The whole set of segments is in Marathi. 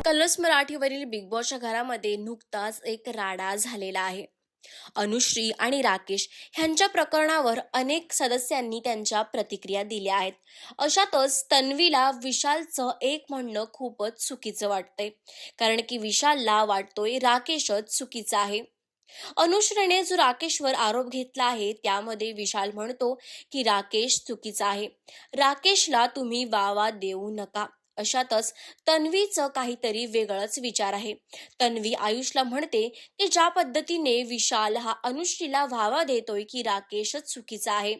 कलर्स मराठीवरील बिग बॉसच्या घरामध्ये नुकताच एक राडा झालेला आहे. अनुश्री आणि राकेश ह्यांच्या प्रकरणावर अनेक सदस्यांनी त्यांच्या प्रतिक्रिया दिल्या आहेत. अशातच तन्वीला विशालचं एक म्हणणं खूपच चुकीचं वाटतंय, कारण की विशालला वाटतोय राकेशच चुकीचा आहे. अनुश्रीने जो राकेशवर आरोप घेतला आहे त्यामध्ये विशाल म्हणतो की राकेश चुकीचा आहे, राकेशला तुम्ही वावा देऊ नका. अशातच तन्वीचं काहीतरी वेगळंच विचार आहे. तन्वी आयुषला म्हणते की ज्या पद्धतीने विशाल हा अनुश्रीला वावा देतोय की राकेशच चुकीचा आहे,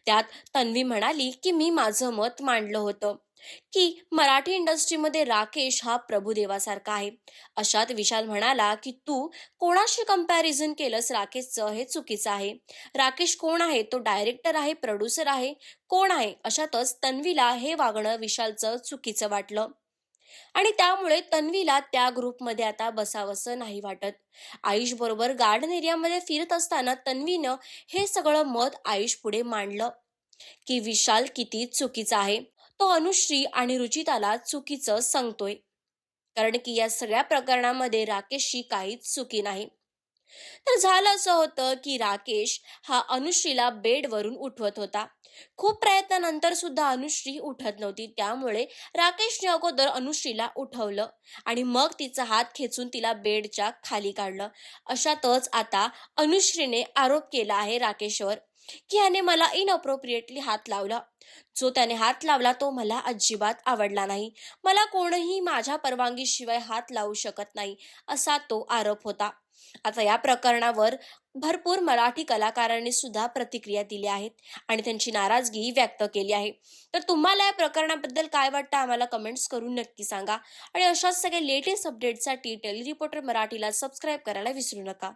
त्यात तन्वी म्हणाली की मी माझं मत मांडलं होतं की मराठी इंडस्ट्रीमध्ये राकेश हा प्रभुदेवासारखा आहे. अशात विशाल म्हणाला की तू कोणाशी कंपॅरिझन केलंस राकेशचं हे चुकीचं आहे. राकेश कोण आहे? तो डायरेक्टर आहे, प्रोड्युसर आहे, कोण आहे? अशातच तन्वीला हे वागणं विशालचं चुकीचं वाटलं आणि त्यामुळे तन्वीला त्या ग्रुपमध्ये आता बसावंसं नाही वाटत. आयुष बरोबर गार्डन एरियामध्ये फिरत असताना तन्वीनं हे सगळं मत आयुष पुढे मांडलं की विशाल किती चुकीचा आहे. तो अनुश्री आणि रुचिताला चुकीचं सांगतोय, कारण की या सगळ्या प्रकरणामध्ये राकेशची काहीच चुकी नाही. तर झालं असं होतं की राकेश हा अनुश्रीला बेडवरून उठवत होता. खूप प्रयत्नानंतर सुद्धा अनुश्री उठत नव्हती, त्यामुळे राकेशने अगोदर अनुश्रीला उठवलं आणि मग तिचा हात खेचून तिला बेडच्या खाली काढलं. अशातच आता अनुश्रीने आरोप केला आहे राकेशवर की ह्याने मला इनअप्रोप्रिएटली हात लावला. जो त्याने हात लावला तो मला अजिबात आवडला नाही. मला कोणीही माझ्या परवानगीशिवाय हात लावू शकत नाही, असा तो आरोप होता. आता या प्रकरणावर भरपूर मराठी कलाकारांनी सुद्धा प्रतिक्रिया दिल्या आहेत आणि त्यांची नाराजगी व्यक्त केली आहे. तर तुम्हाला या प्रकरणाबद्दल काय वाटतं आम्हाला कमेंट्स करून नक्की सांगा आणि अशाच सगळ्या लेटेस्ट अपडेट्ससाठी टेली रिपोर्टर मराठीला सबस्क्राईब करायला विसरू नका.